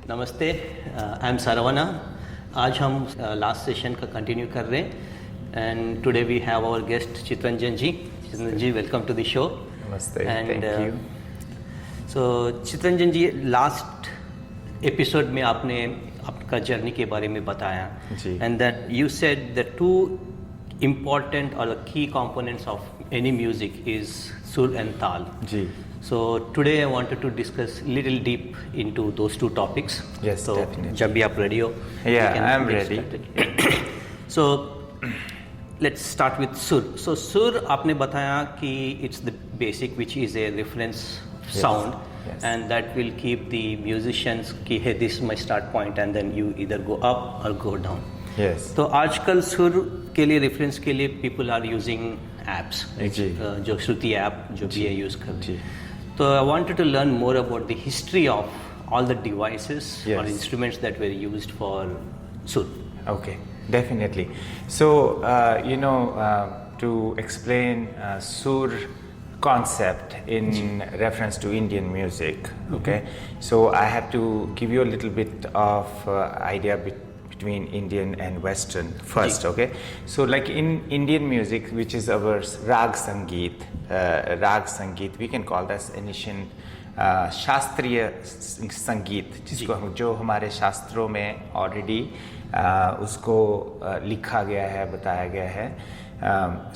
नमस्ते, I am सारावाना। आज हम लास्ट सेशन का कंटिन्यू कर रहे हैं and today we have our guest Chittaranjan ji. Chittaranjan ji, welcome to the show. नमस्ते, thank you. So Chittaranjan ji, last episode में आपने आपका जर्नी के बारे में बताया जी। And that you said the two important or the key components of any music is sur and tal. जी। So today I wanted to discuss little deep into those two topics. Yes, so definitely. जब भी आप ready हो, Yeah, I'm ready. So let's start with sur. So sur आपने बताया कि it's the basic which is a reference sound. Yes. And that will keep the musicians कि hey, this is my start point and then you either go up or go down. Yes. तो आजकल सुर के लिए reference के लिए people are using apps, जो श्रुति app जो भी है यूज कर रहे हैं। तो I wanted to learn more about the history of all the devices और instruments that were used for सुर। Okay, definitely. So to explain sur concept in reference to Indian music, okay. So I have to give you a little bit of idea between Indian and Western first, okay. So like in Indian music, which is our rag sangeet, we can call that ancient शास्त्रीय संगीत, जिसको हम जो हमारे शास्त्रों में already उसको लिखा गया है, बताया गया है।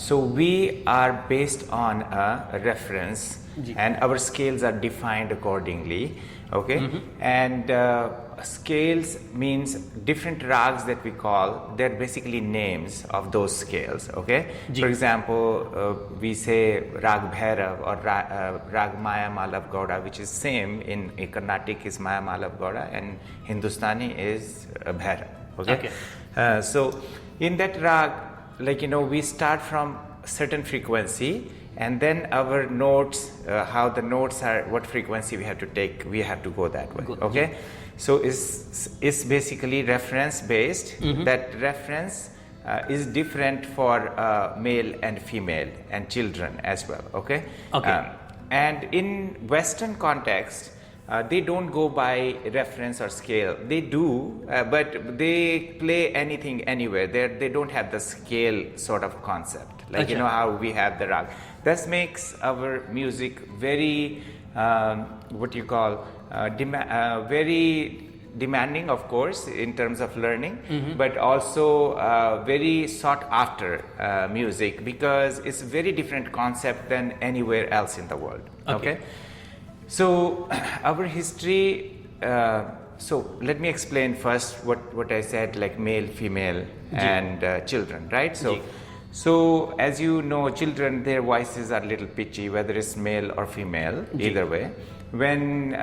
So we are based on a reference and our scales are defined accordingly, okay. And scales means different rags that we call, they're basically names of those scales, okay. For example, we say rag bhairav or rag maya malav gauda, which is same in Carnatic is maya malav gauda and Hindustani is bhairav, okay. So in that rag, like we start from certain frequency and then our notes, how the notes are, what frequency we have to take, we have to go that way, okay. So it's basically reference based. That reference is different for male and female and children as well, okay. And in Western context, they don't go by reference or scale. They do, but they play anything anywhere. They don't have the scale sort of concept, like how we have the rag. That makes our music very what you call very demanding, of course, in terms of learning, but also very sought after music, because it's very different concept than anywhere else in the world, okay. So our history, so let me explain first what I said, like male, female and children, right? So as you know, children, their voices are a little pitchy, whether it's male or female, either way. When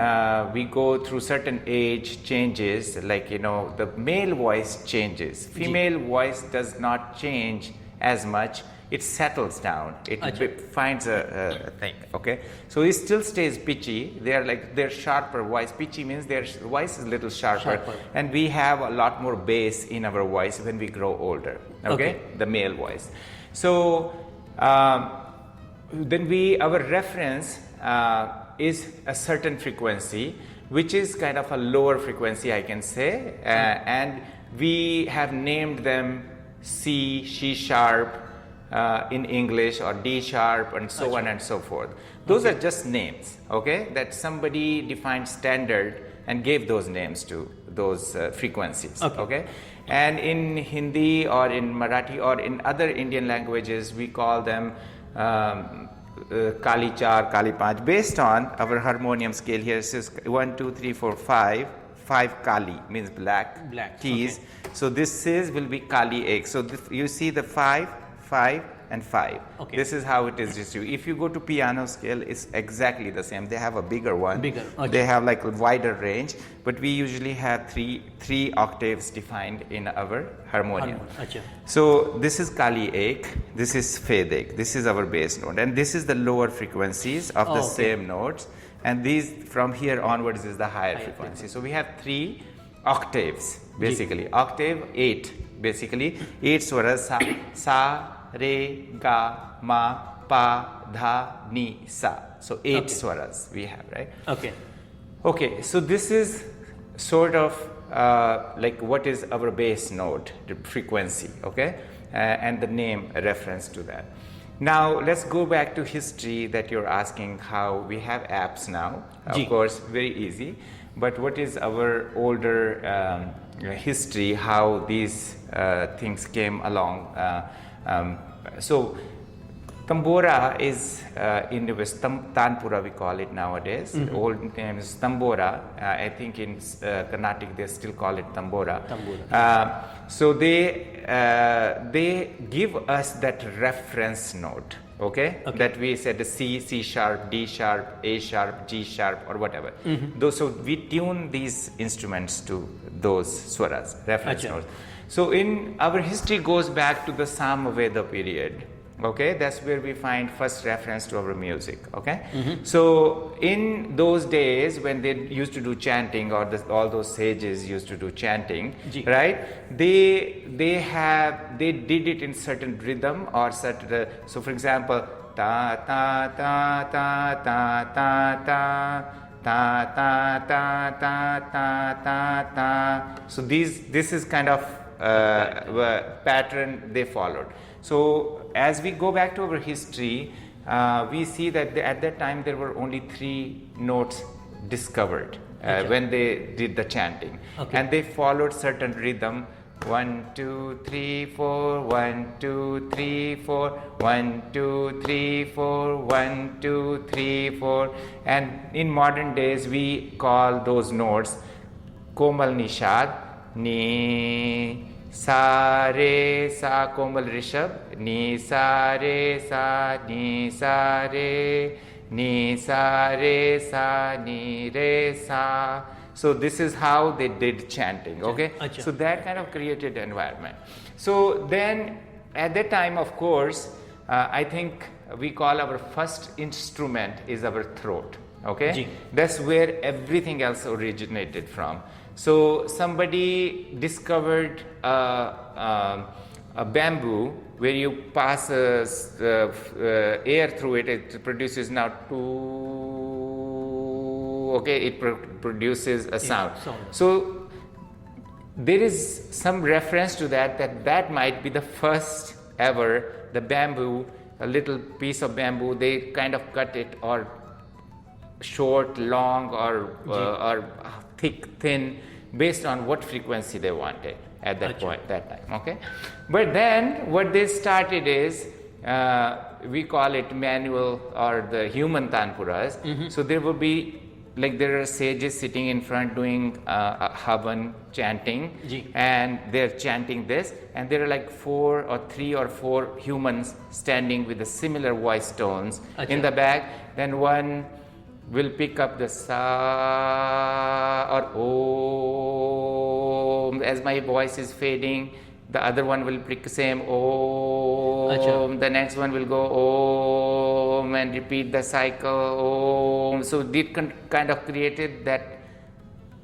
we go through certain age changes, like the male voice changes, female voice does not change as much. It settles down. It finds a thing, okay. So it still stays pitchy. They're sharper voice. Pitchy means their voice is a little sharper, and we have a lot more bass in our voice when we grow older, okay. The male voice. So then our reference is a certain frequency, which is kind of a lower frequency, I can say, and we have named them C sharp in English, or D sharp, and so on and so forth. Those are just names, okay, that somebody defined standard and gave those names to those frequencies, okay. And in Hindi or in Marathi or in other Indian languages, we call them Kali 4, Kali 5, based on our harmonium scale. Here it says 1, 2, 3, 4, 5. 5 Kali means black keys. Okay. So this will be Kali 8. So you see the 5, 5 and 5. Okay. This is how it is distributed. If you go to piano scale, it's exactly the same. They have a bigger one. They have like a wider range, but we usually have three octaves defined in our harmonium. So this is Kali ek, this is Fed ek, this is our bass note, and this is the lower frequencies of the same notes, and these from here onwards is the higher frequency. So we have 3 octaves basically. Octave 8 basically, 8 swaras: sa, re, ga, ma, pa, dha, ni, sa. So 8 swaras we have, right? Okay, so this is sort of like what is our bass note, the frequency, okay, and the name a reference to that. Now let's go back to history that you're asking, how we have apps now. Of course, very easy. But what is our older history, how these things came along? So Tambora is in the West, Tanpura we call it nowadays. The old name is Tambora. I think in Carnatic they still call it Tambora. So they give us that reference note, okay? That we said the C, C sharp, D sharp, A sharp, G sharp, or whatever. So we tune these instruments to those swaras, reference notes. So in our history goes back to the Samaveda period. Okay, that's where we find first reference to our music. Okay, so in those days when they used to do chanting, or all those sages used to do chanting, right? They did it in certain rhythm or certain. So for example, ta ta ta ta ta ta ta. Ta ta ta ta ta ta ta. So this is kind of pattern they followed. So as we go back to our history, we see that at that time there were only 3 notes discovered when they did the chanting, and they followed certain rhythm. 1 2 3 4 1 2 3 4 1 2 3 4 1 2 3 4, and in modern days we call those notes Komal Nishad, Ni Sa Re Sa Komal Rishabh, Ni Sa Re Sa Ni Sa Re Ni Sa Re Sa Ni Re Sa. So this is how they did chanting, okay? So that kind of created environment. So then at that time, of course, I think we call our first instrument is our throat, okay? That's where everything else originated from. So somebody discovered a bamboo where you pass air through it, it produces now okay, it produces a sound. So there is some reference to that might be the first ever, the bamboo, a little piece of bamboo, they kind of cut it or short, long, or thick, thin, based on what frequency they wanted at that point, that time, okay? But then what they started is, we call it manual or the human tanpuras. So there will be, like there are sages sitting in front doing havan chanting, and they're chanting this, and there are like 3 or 4 humans standing with the similar voice tones in the back. Then one will pick up the sa or om as my voice is fading. The other one will pick the same om. The next one will go om and repeat the cycle om. So it kind of created that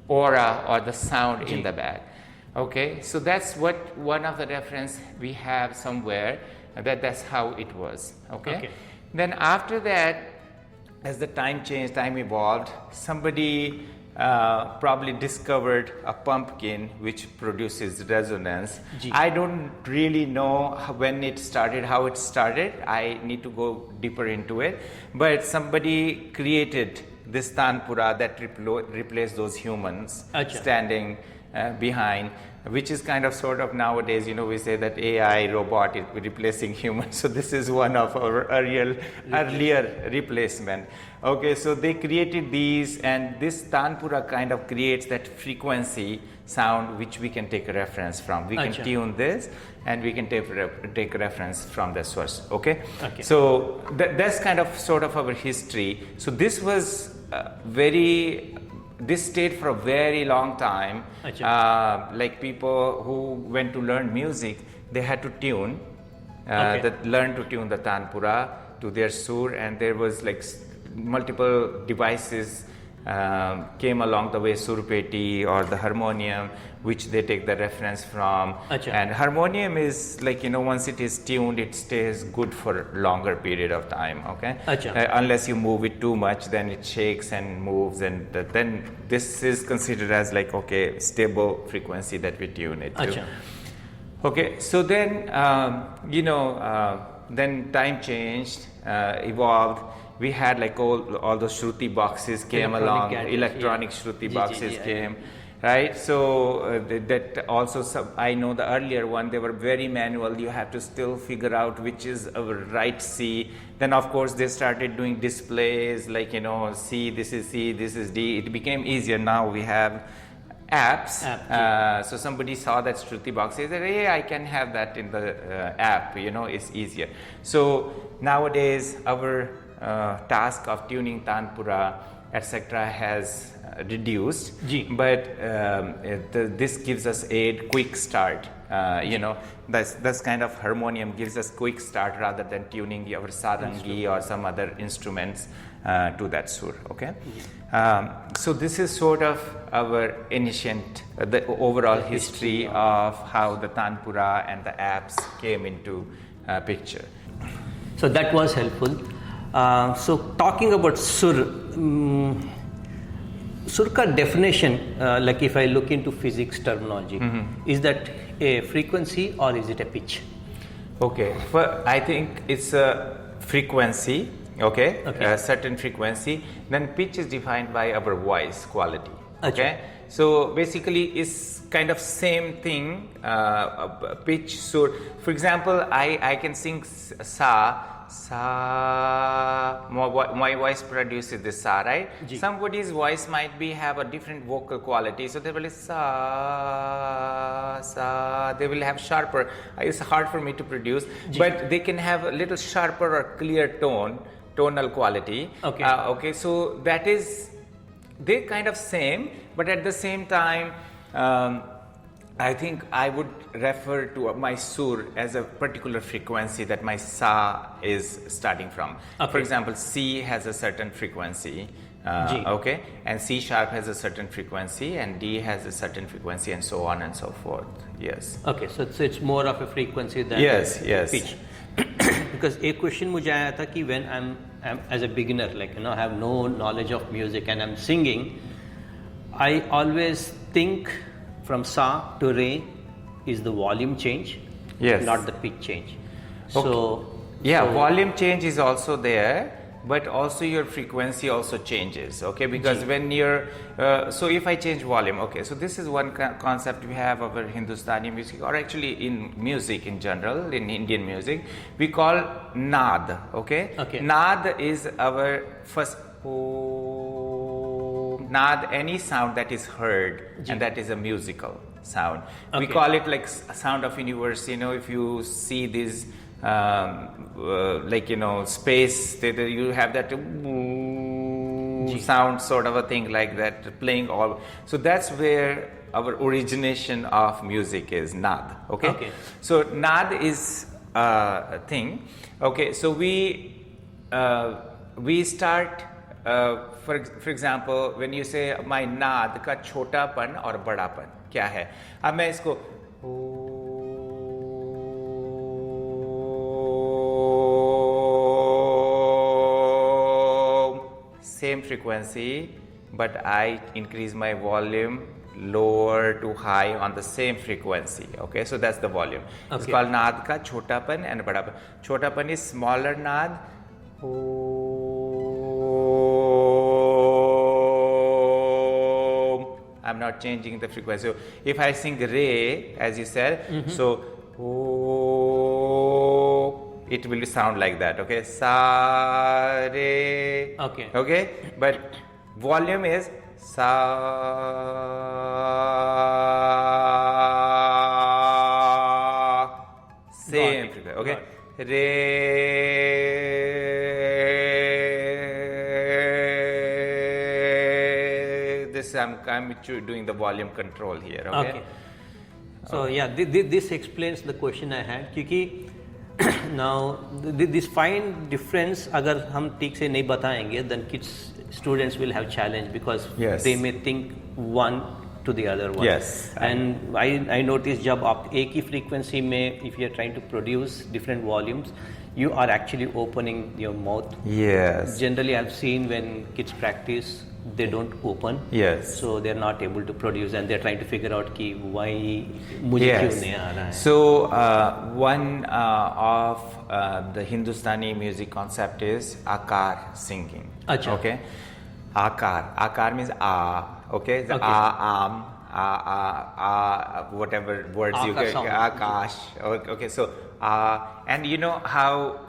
aura or the sound in the back. Okay, so that's what one of the reference we have somewhere, that's how it was. Okay. Then after that, as the time changed, time evolved, somebody probably discovered a pumpkin which produces resonance. I don't really know when it started, how it started. I need to go deeper into it. But somebody created this tanpura that replaced those humans standing behind, which is kind of sort of nowadays, we say that AI robot is replacing humans. So this is one of our earlier replacement. Okay, so they created these, and this tanpura kind of creates that frequency sound which we can take a reference from. We can tune this, and we can take a reference from the source. Okay. So that's kind of sort of our history. So this was this stayed for a very long time. Like people who went to learn music, they had to tune, learn to tune the tanpura to their sur, and there was like multiple devices came along the way surpeti or the harmonium, which they take the reference from. Acha. And harmonium is like, once it is tuned, it stays good for longer period of time, okay? Acha. Unless you move it too much, then it shakes and moves, and then this is considered as like, okay, stable frequency that we tune it to. Acha. Okay, so then, then time changed, evolved. We had like all those Shruti boxes came along, electronic Shruti boxes came, right? So that also, I know the earlier one, they were very manual. You have to still figure out which is our right C. Then of course they started doing displays like, C, this is C, this is D. It became easier. Now we have apps. So somebody saw that Shruti box, said, hey, I can have that in the app, it's easier. So nowadays our task of tuning Tanpura, etc. has reduced, but this gives us a quick start. That's kind of harmonium gives us quick start rather than tuning our sarangi or some other instruments to that sur. Okay, so this is sort of our ancient, the overall history of how the Tanpura and the apps came into picture. So that was helpful. So talking about sur, sur ka definition, like if I look into physics terminology, is that a frequency or is it a pitch? Okay, I think it's a frequency, okay. A certain frequency. Then pitch is defined by our voice quality, okay. So basically it's kind of same thing, pitch, sur. For example, I can sing sa, my voice produces this sa, right? Somebody's voice might have a different vocal quality, so they will sa, they will have sharper. It's hard for me to produce, but they can have a little sharper or clear tonal quality. Okay, so that is, they're kind of same, but at the same time, I think I would refer to my sur as a particular frequency that my sa is starting from. For example, C has a certain frequency, okay, and C sharp has a certain frequency, and D has a certain frequency, and so on and so forth. Yes. Okay, so it's more of a frequency than pitch. Because a question मुझे आया था कि when I'm as a beginner, like I have no knowledge of music and I'm singing, I always think from sa to re is the volume change, not the pitch change. So volume change is also there, but also your frequency also changes, okay, because when you're so if I change volume, okay, so this is one concept we have of our Hindustani music, or actually in music in general, in Indian music, we call nad, okay. Nad is our first nad, any sound that is heard and that is a musical sound. We call it like sound of universe. If you see this space, you have that sound sort of a thing like that playing all. So that's where our origination of music is nad. Okay. So nad is a thing. Okay. So we start. For example, when you say my नाद का छोटापन और बड़ापन क्या है, अब मैं इसको same frequency, but I increase my volume lower to high on the same frequency. Okay, so that's the volume. It's called नाद का छोटापन and बड़ापन. छोटापन is smaller नाद. I'm not changing the frequency. So if I sing re, as you said, so it will sound like that. Okay, sa re. Okay, but volume is sa. Same frequency. Okay, re. I'm doing the volume control here. Okay. So this explains the question I had. क्योंकि now this fine difference अगर हम ठीक से नहीं बताएंगे, then students will have challenge because Yes. they may think one to the other one. Yes. And I noticed जब आप एक ही frequency में if you are trying to produce different volumes, you are actually opening your mouth. Yes. Generally, I've seen when kids practice, they don't open. Yes. So they're not able to produce, and they're trying to figure out कि why मुझे क्यों नहीं आ रहा है. So one of the Hindustani music concept is akar singing. Acha. Okay. Akar means okay. The Okay. whatever words you Aka get. sound. Akash. Okay. So and you know how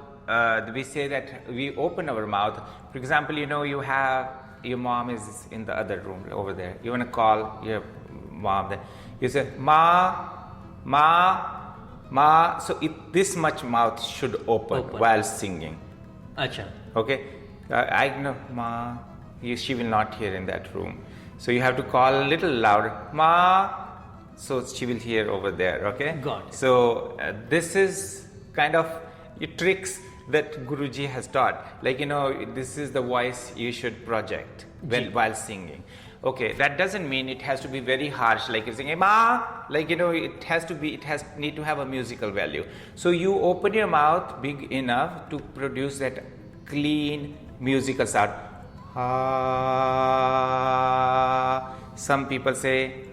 we say that we open our mouth. For example, you know you have your mom is in the other room over there. You want to call your mom there. You say ma. So this much mouth should open while singing. अच्छा. Okay. I know ma. She will not hear in that room. So you have to call a little louder. Ma. So she will hear over there. Okay. Got it. So this is kind of tricks that Guruji has taught. Like, you know, this is the voice you should project while singing. Okay, that doesn't mean it has to be very harsh, like you're saying, ma, like, you know, it need to have a musical value. So you open your mouth big enough to produce that clean musical sound. Some people say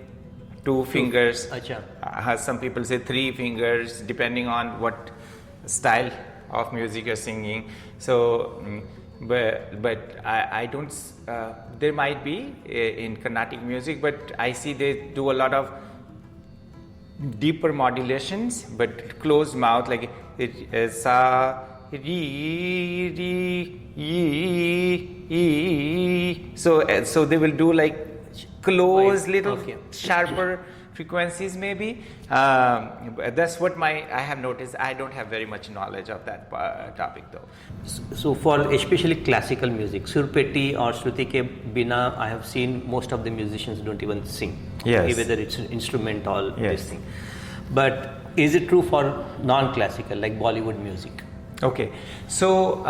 2 fingers. Acha. Some people say 3 fingers, depending on what style of music you're singing. So, but I don't. There might be in Carnatic music, but I see they do a lot of deeper modulations, but closed mouth, like it sa ri e. So they will do like close little sharper frequencies maybe. That's what I have noticed. I don't have very much knowledge of that topic though. So for especially classical music, surpeti or shruti ke bina, I have seen most of the musicians don't even sing. Yes. Whether it's instrumental, Yes. this thing. But is it true for non-classical like Bollywood music? Okay, so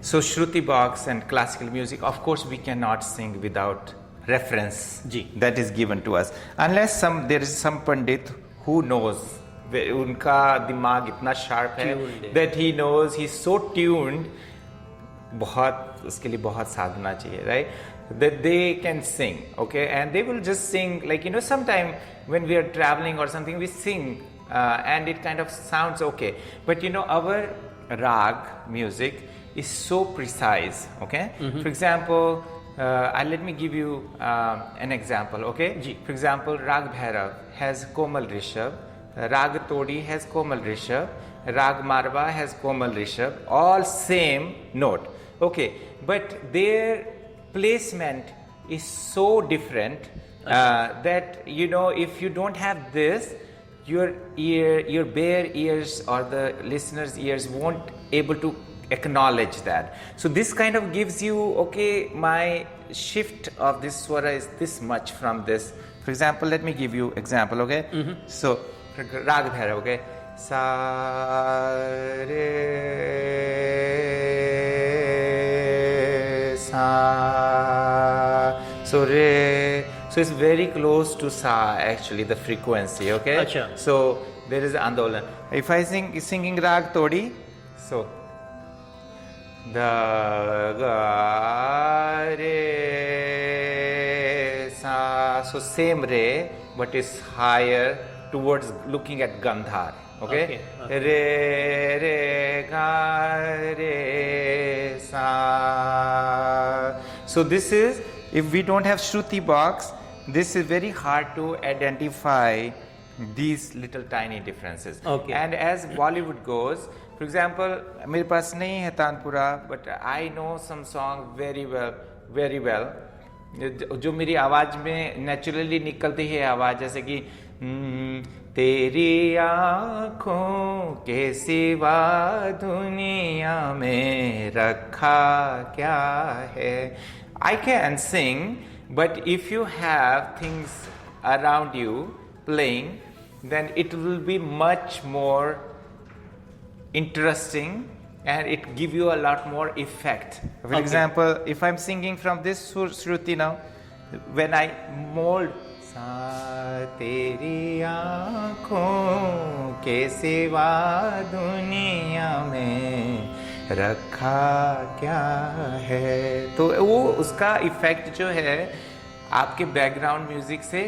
so Shruti box and classical music, of course we cannot sing without reference that is given to us, unless there is some pandit who knows, unka dimag itna sharp hai that he knows, he's so tuned, uske liye bahut sadhana chahiye, right, that they can sing, okay, and they will just sing, like, you know, sometime when we are traveling or something, we sing and it kind of sounds okay, but you know, our rag music is so precise, okay. For example, let me give you an example, okay. For example, Rag Bhairav has Komal Rishabh, Rag Todi has Komal Rishabh, Rag Marwa has Komal Rishabh, all same note, okay, but their placement is so different that, you know, if you don't have this, your bare ears or the listener's ears won't able to acknowledge that. So this kind of gives you, okay, my shift of this swara is this much from this. For example, let me give you example, okay. So Rag Bhairav, okay, sa re sa, so re. So it's very close to sa, actually, the frequency, okay. Achha. So there is andolan. If I singing rag todi, so the ga re sa, so same re, but it's higher towards looking at Gandhar, okay. Re re ga re sa. So this is, if we don't have Shruti box, this is very hard to identify these little tiny differences. Okay. And as Bollywood goes, for example, मेरे पास नहीं है tanpura, but I know some song very well. जो मेरी आवाज में naturally निकलती है आवाज, जैसे कि तेरी आँखों के सिवा दुनिया में रखा क्या है. I can sing, but if you have things around you playing, then it will be much more interesting and it give you a lot more effect. For example, if I'm singing from this Shruti now, when I mold सा तेरी आँखों के सिवा दुनिया में रखा क्या है, तो वो उसका इफेक्ट जो है आपके बैकग्राउंड म्यूजिक से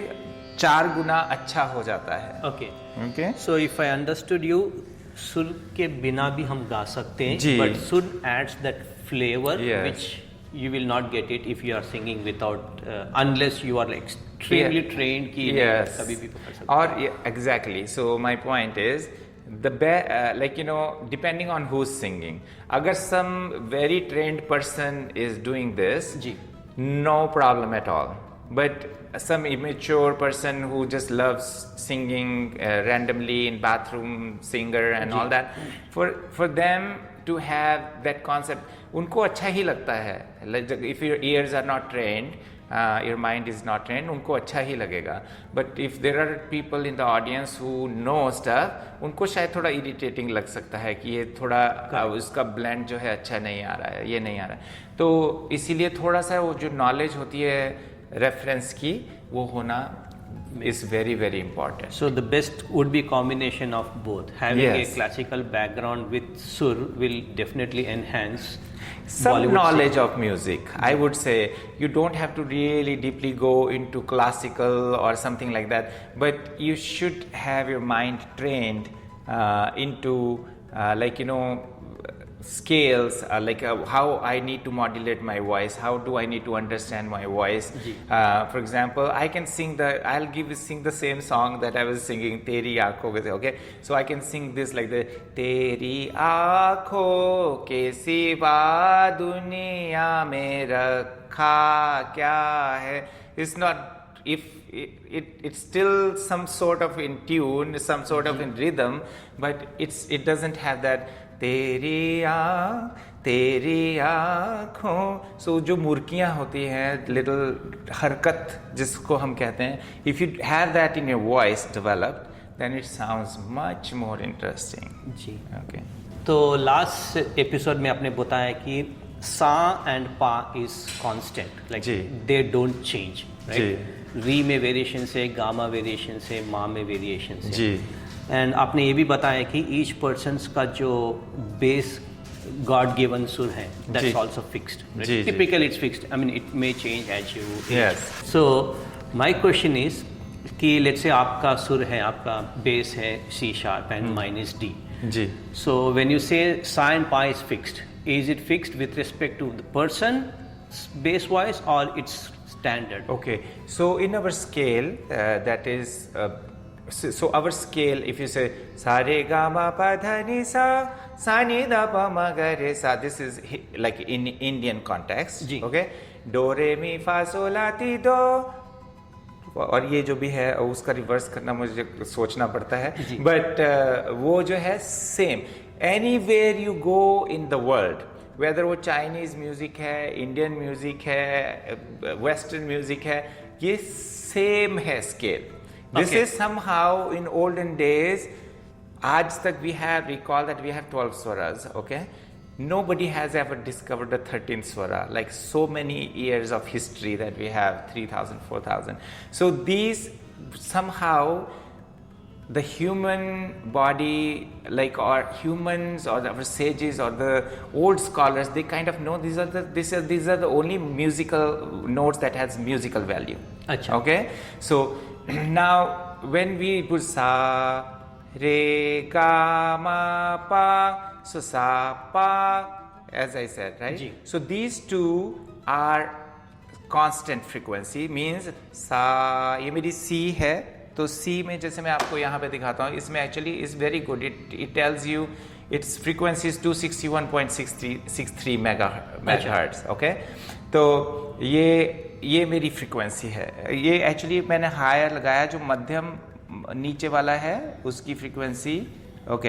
4 गुना अच्छा हो जाता है. Okay so if I understood you, सुर के बिना भी हम गा सकते हैं, but sur adds that flavour which you will not get it if you are singing without unless you are like extremely trained कि कभी भी पकड़ सकते. Or exactly, so my point is the like you know, depending on who's singing, agar some very trained person is doing this, no problem at all, but some immature person who just loves singing randomly in bathroom singer and all that, for them to have that concept, उनको अच्छा ही लगता है. If your ears are not trained, your mind is not trained, उनको अच्छा ही लगेगा. But if there are people in the audience who know stuff, उनको शायद थोड़ा irritating लग सकता है कि ये थोड़ा उसका blend जो है अच्छा नहीं आ रहा है, ये नहीं आ रहा है. तो इसीलिए थोड़ा सा वो जो knowledge होती है reference की, वो होना is very very important. So the best would be combination of both. Having a classical background with sur will definitely enhance some Bollywood knowledge of music. I would say you don't have to really deeply go into classical or something like that, but you should have your mind trained into like you know, scales, like how I need to modulate my voice, how do I need to understand my voice. For example, I can sing sing the same song that I was singing Teri Aankhon with, okay, so I can sing this like the Teri Aankhon ke siva duniya mein rakha kya hai. It's not, if it's still some sort of in tune, some sort of in rhythm, but it doesn't have that तेरी आँखों. सो जो मुर्कियाँ होती हैं, little हरकत जिसको हम कहते हैं, if you have that in your voice developed, then it sounds much more interesting. जी ओके. तो लास्ट एपिसोड में आपने बताया कि sa and pa is constant, like they don't change, right. री में वेरिएशन से, गामा वेरिएशन से, मा में वेरिएशन से. जी. एंड आपने ये भी बताया कि ईच पर्सन्स का जो बेस गॉड गिवन सुर है, that's also fixed. Typically it's fixed, I mean it may change as you. So my question is कि लेट्स से आपका सुर है, आपका बेस है C sharp and mine is D. G. So when you say sa and pa is fixed, is it fixed with respect to the person base voice और it's standard? Okay, so in our scale that is so our scale, if you say sa re ga ma pa dha ni sa ni da pa ma ga re sa, this is like in Indian context. Okay, do re mi fa sol la ti do, और ये जो भी है उसका reverse करना मुझे सोचना पड़ता है, बट वो जो है same anywhere you go in the world, whether वो चाइनीज म्यूजिक है, इंडियन म्यूजिक है, वेस्टर्न म्यूजिक है, ये सेम है scale. This is somehow in olden days, aaj tak we call that we have 12 swaras, okay? Nobody has ever discovered the 13th swara, like so many years of history that we have, 3,000, 4,000. So these somehow the human body, like our humans or our sages or the old scholars, they kind of know these are the only musical notes that has musical value. Achha. Okay? So now when we put sa re ga ma pa, so sa pa, as I said, right? So these two are constant frequency, means sa, ये मेरी C है, तो C में जैसे मैं आपको यहाँ पे दिखाता हूँ, इसमें actually is very good. It tells you its frequency is 261.63 megahertz. Okay, तो ये मेरी फ्रीक्वेंसी है. ये एक्चुअली मैंने हायर लगाया, जो मध्यम नीचे वाला है उसकी frequency, okay,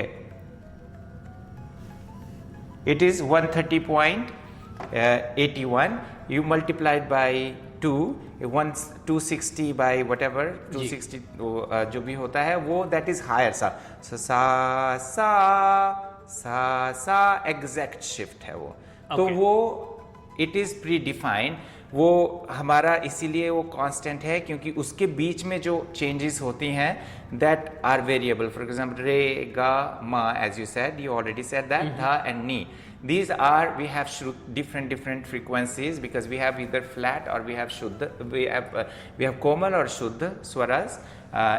it is 130.81. You multiplied by 260 by whatever 260 जो भी होता है वो, दैट इज हायर सा. सा सा सा एग्जैक्ट शिफ्ट है वो। तो वो इट इज प्री डिफाइंड, वो हमारा इसीलिए वो कांस्टेंट है क्योंकि उसके बीच में जो चेंजेस होती हैं that are variable. For example re ga ma, as you said, you already said that, dha and ni, these are, we have different frequencies because we have either flat or we have shuddha, we have komal or shuddha swaras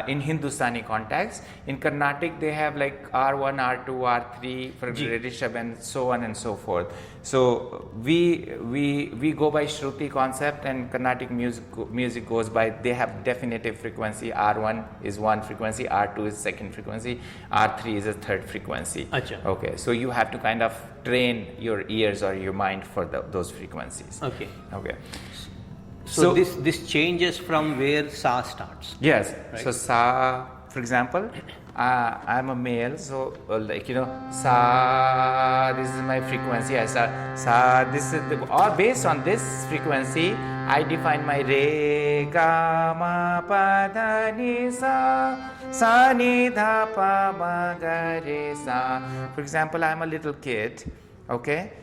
in Hindustani context. In Carnatic they have like R1, R2, R3 for Rishabh and so on and so forth. So we go by Shruti concept, and Carnatic music goes by, they have definitive frequency. R1 is one frequency, R2 is second frequency, R3 is a third frequency. Achha. Okay, so you have to kind of train your ears or your mind for those frequencies. Okay. Okay. So this changes from where sa starts. Yes. Right? So sa, for example, I'm a male, so like sa, this is my frequency. Sa, this is or based on this frequency, I define my re, ga, ma, pa, da, ni, sa, sa, ni, da, pa, ma, ga, re, sa. For example, I'm a little kid. Okay.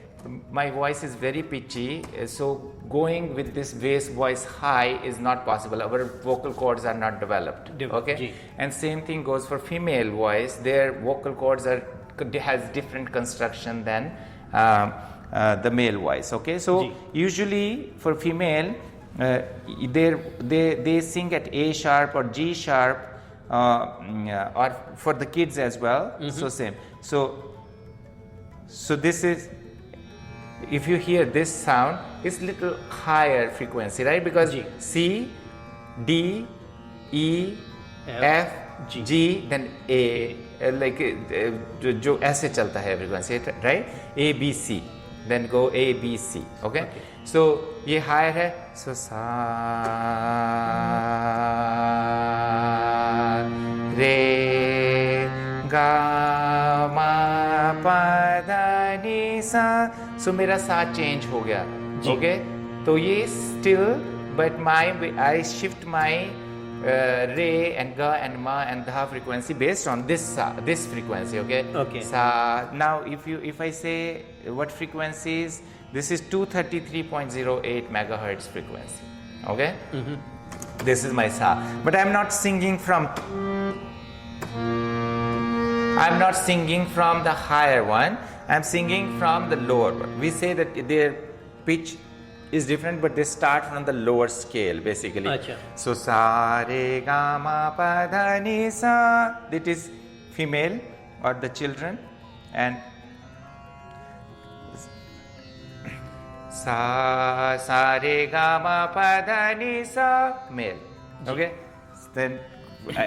My voice is very pitchy, so going with this bass voice high is not possible. Our vocal cords are not developed. Okay, and same thing goes for female voice. Their vocal cords has different construction than the male voice. Okay, so usually for female, they sing at A sharp or G sharp, or for the kids as well. So same. So this is. If you hear this sound, it's little higher frequency, right? Because C, D, E, F, G, then A, like जो ऐसे चलता है frequency, right? A, B, C, then go A, B, C, okay? So ये higher है, so सा, re, ga, ma, pa, da, ni, sa. So मेरा सा change हो गया, ओके? तो ये still, but I shift my re and ga and ma and dha frequency based on this frequency, okay? Okay. Sa. Now if I say what frequencies, this is 233.08 megahertz frequency, okay? This is my sa, but I'm not singing from the higher one. I'm singing from the lower one. We say that their pitch is different, but they start from the lower scale basically. Achha. So sa re ga ma pa dha ni sa, that is female or the children, and sa re ga ma pa dha ni sa, male. Okay, then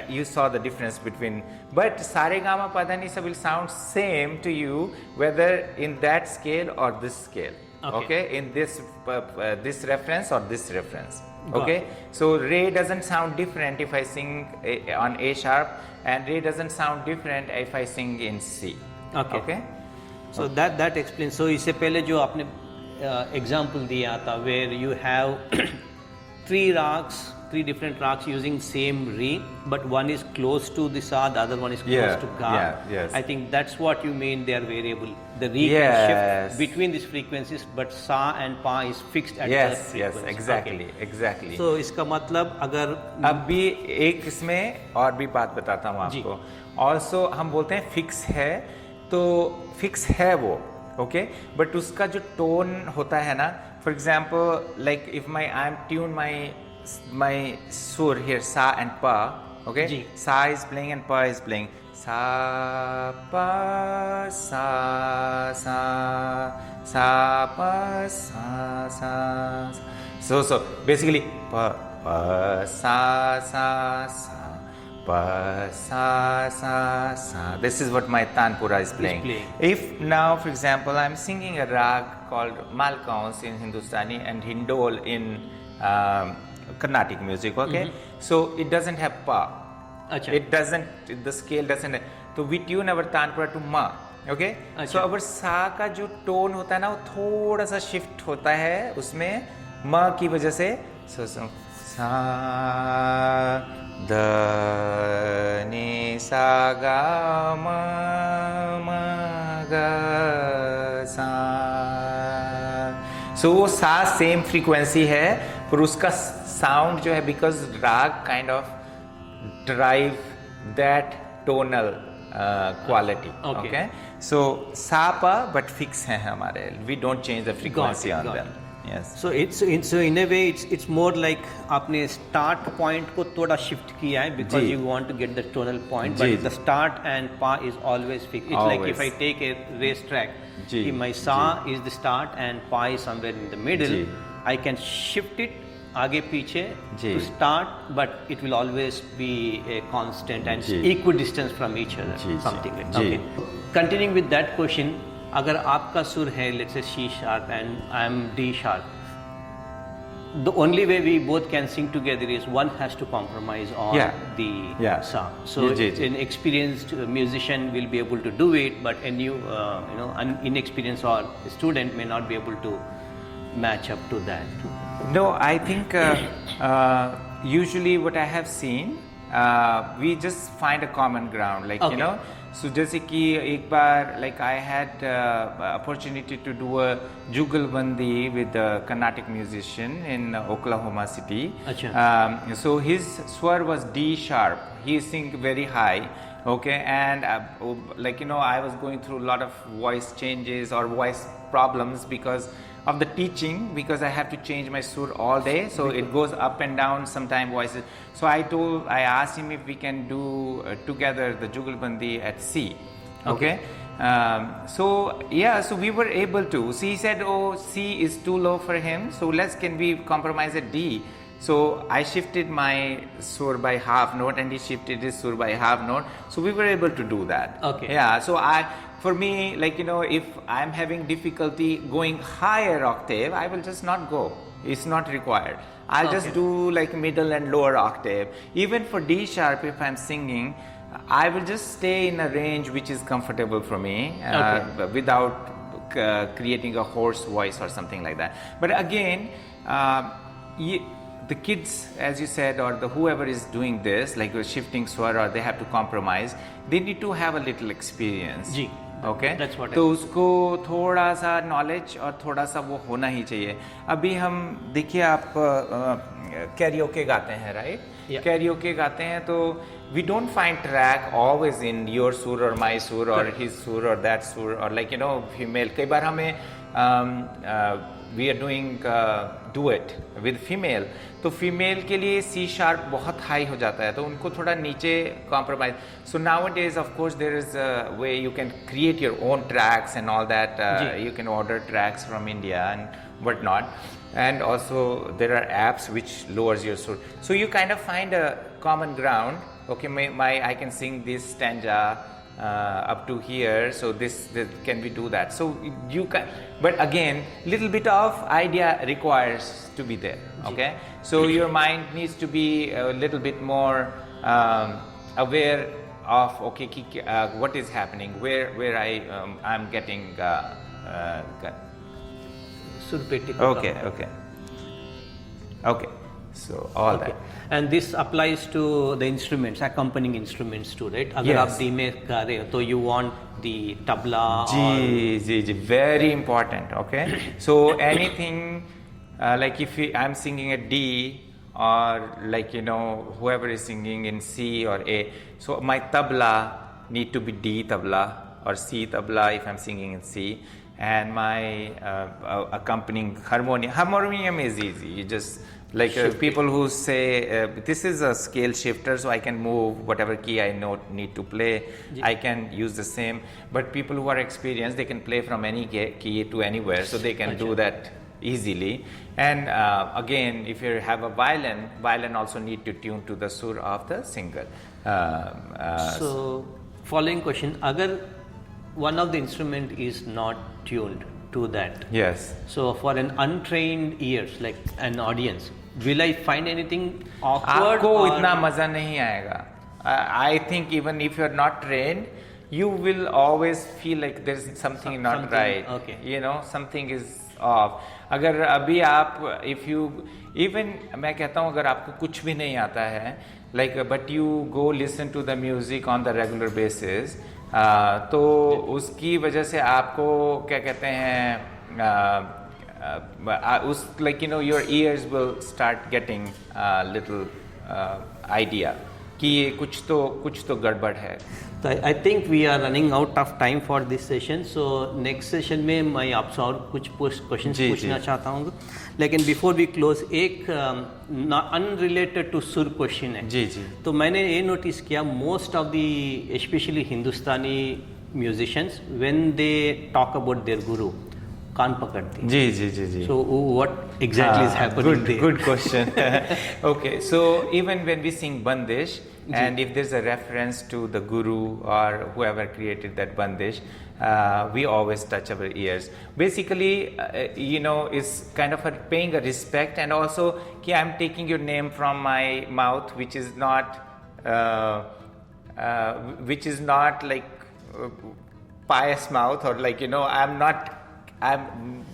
you saw the difference between, but saregama padanisa will sound same to you whether in that scale or this scale. Okay, in this reference or this reference. Okay, so re doesn't sound different if I sing on A sharp, and re doesn't sound different if I sing in C. Okay? So that explains. So इससे पहले जो आपने example दिया था where you have three different rags using same re, but one is close to the sa, the other one is close to ga. Yes. I think that's what you mean, they are variable. The re can shift between these frequencies, but sa and pa is fixed at that frequency. Yes, exactly. So इसका मतलब अगर अब भी एक इसमें और भी बात बताता हूँ आपको. Also हम बोलते हैं फिक्स है, तो फिक्स है वो, okay? But उसका जो टोन होता है ना, for example, like if I am tune my sur here, sa and pa, okay? Sa is playing and pa is playing. Sa pa sa sa sa pa sa sa. So basically pa sa sa sa pa sa sa sa. This is what my tanpura is playing. If now, for example, I'm singing a rag called Malkaunse in Hindustani and Hindol in Carnatic music, okay? So it doesn't have pa. Achha. It doesn't, the scale doesn't. So we tune our tanpura to ma, okay? So our sa का जो tone होता है ना, वो थोड़ा सा shift होता है उसमें ma की वजह से. So sa da ni sa ga ma ma ga सो वो सा सेम फ्रीक्वेंसी है पर उसका साउंड जो है बिकॉज राग kind of drive that tonal quality. Okay. So sa pa but fix hai hamare. We don't change the frequency on them. Yes. So so in a way it's more like आपने start point को थोड़ा shift किया है because you want to get the tonal point, but the start and pa is always fixed. It's like if I take a racetrack, my sa is the start and pa is somewhere in the middle. I can shift it आगे पीछे to start, but it will always be a constant and equidistant from each other, something like that. Okay. Continuing with that question, अगर आपका सुर है let's say C sharp and I am D sharp, the only way we both can sing together is one has to compromise on the sound. So an experienced musician will be able to do it, but a new an inexperienced or student may not be able to match up to that. No, I think usually what I have seen, we just find a common ground, like you know. So जैसे कि एक बार like I had opportunity to do a jugalbandi with a Carnatic musician in Oklahoma City. So his swar was D sharp. He sing very high. Okay, and like you know, I was going through a lot of voice changes or voice problems because of the teaching, because I have to change my sur all day, so it goes up and down sometimes voices. So I asked him if we can do together the jugalbandi at C. Okay. So we were able to. So he said, oh, C is too low for him, so can we compromise at D? So I shifted my sur by half note and he shifted his sur by half note. So we were able to do that. Okay. Yeah. So for me, like you know, if I'm having difficulty going higher octave, I will just not go. It's not required. I'll just do like middle and lower octave. Even for D sharp, if I'm singing, I will just stay in a range which is comfortable for me without creating a hoarse voice or something like that. But again, the kids, as you said, or whoever is doing this, like shifting swar, or they have to compromise, they need to have a little experience. Okay, that's what. तो उसको थोड़ा सा knowledge और थोड़ा सा वो होना ही चाहिए. अभी हम देखिए आप karaoke गाते हैं, right? Karaoke गाते हैं तो we don't find track always in your sur or my sur or his sur or that sur or like you know female. कई बार हमें we are doing duet with female, तो female के लिए C sharp बहुत high हो जाता है तो उनको थोड़ा नीचे compromise. So nowadays of course there is a way you can create your own tracks and all that. You can order tracks from India and whatnot, and also there are apps which lowers your sur. So you kind of find a common ground. Okay, I can sing this stanza up to here, so this can we do that? So you can, but again, little bit of idea requires to be there. Okay, so your mind needs to be a little bit more aware of what is happening, where I'm getting okay. So all that. And this applies to the instruments, accompanying instruments too, right? अगर आप धीमे गा रहे हो तो you want the tabla. Ji, very important. Okay. So anything like if I'm singing a D or like you know whoever is singing in C or A, so my tabla need to be D tabla or C tabla if I'm singing in C, and my accompanying harmonium is easy. You just like people who say this is a scale shifter, so I can move whatever key I need to play. I can use the same. But people who are experienced, they can play from any key to anywhere, so they can do that easily. And again, if you have a violin also need to tune to the sur of the singer. So, following question: अगर one of the instrument is not tuned to that. Yes. So for an untrained ears, like an audience, will I find anything awkward? आपको इतना मजा नहीं आएगा. I think even if you're not trained, you will always feel like there's something not right. Okay. You know, something is off. अगर अभी आप if you even मैं कहता हूँ अगर आपको कुछ भी नहीं आता है, like but you go listen to the music on the regular basis, तो उसकी वजह से आपको क्या कहते हैं उस like your ears will start getting a little idea कि ये कुछ तो गड़बड़ है. तो I think we are running out of time for this session. So next session में मैं आपसे और कुछ क्वेश्चन पूछना चाहता हूँ, लेकिन बिफोर वी क्लोज एक अनरिलेटेड टू सुर क्वेश्चन है. जी. तो मैंने ये नोटिस किया most of the specially Hindustani musicians when they talk about their गुरु कान पकड़ते. जी. So what exactly is happening there? Good question. Okay, so even when we sing bandish, and if there's a reference to the guru or whoever created that bandish, we always touch our ears. Basically, it's kind of paying a respect, and also I'm taking your name from my mouth, which is not like pious mouth, or like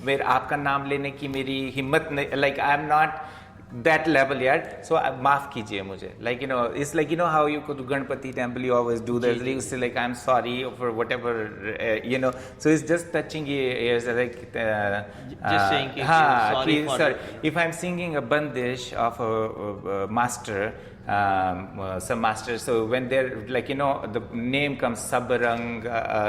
मेरा आपका नाम लेने की मेरी हिम्मत नहीं, like I'm not that level yet, so माफ कीजिए मुझे. Like it's like how you go to Ganpati temple, you always do that. You say like I'm sorry for whatever, so it's just touching your ears, like just saying sorry. If I'm singing a bandish of a master, some masters, so when they're like the name comes Sabarang,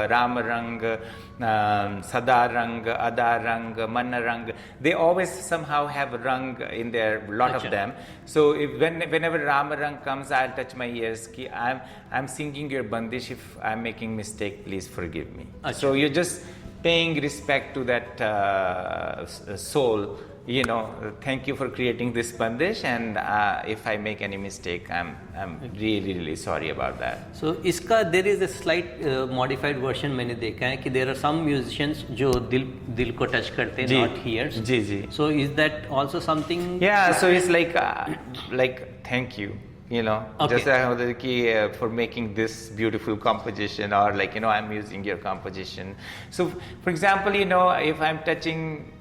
Ramarang, Sadarang, Adarang, Manarang, they always somehow have rang in there, lot of them. So whenever Ramarang comes, I'll touch my ears ki I'm singing your bandish. If I'm making mistake, please forgive me. So you're just paying respect to that soul. Thank you for creating this bandish, and if I make any mistake, I'm really sorry about that. So इसका there is a slight modified version मैंने देखा है कि there are some musicians जो दिल को touch करते हैं, not ears. जी. So is that also something? Yeah, so it's like thank you. Okay. Just for making this beautiful composition, or like I'm using your composition. So for example, if I'm touching,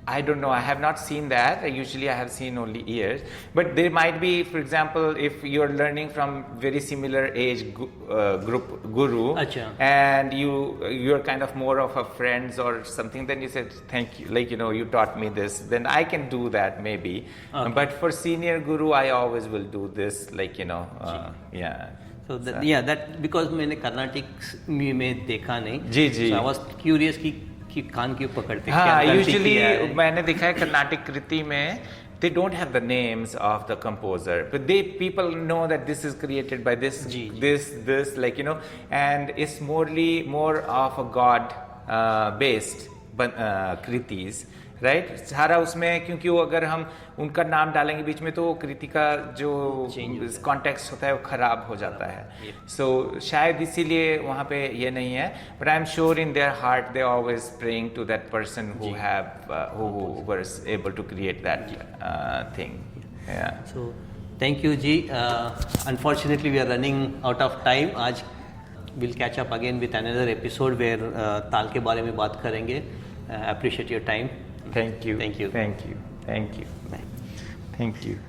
I don't know, I have not seen that. Usually I have seen only ears. But there might be, for example, if you're learning from very similar age group guru, and you're kind of more of a friends or something, then you said, thank you, like, you taught me this, then I can do that maybe. Okay. But for senior guru, I always will do this, like, yeah. So that because मैंने Carnatic में देखा नहीं. जी. So I was curious कि कान क्यों पकड़ते. हाँ, usually मैंने देखा है कर्नाटिक कृति में they don't have the names of the composer, but people know that this is created by this, this, like, and it's more of a God based kritis, right? सारा उसमें, क्योंकि वो अगर हम उनका नाम डालेंगे बीच में तो कृति का जो कॉन्टेक्स्ट होता है वो खराब हो जाता है. सो शायद इसीलिए वहाँ पे ये नहीं है, but I am sure in their heart they always praying to that person who was able to create that thing. Yeah. So thank you जी. Unfortunately we are running out of time. आज we'll catch up again with another episode where ताल के बारे में बात करेंगे. Appreciate your time. Thank you. Thank you. Thank you. Thank you. Bye. Thank you.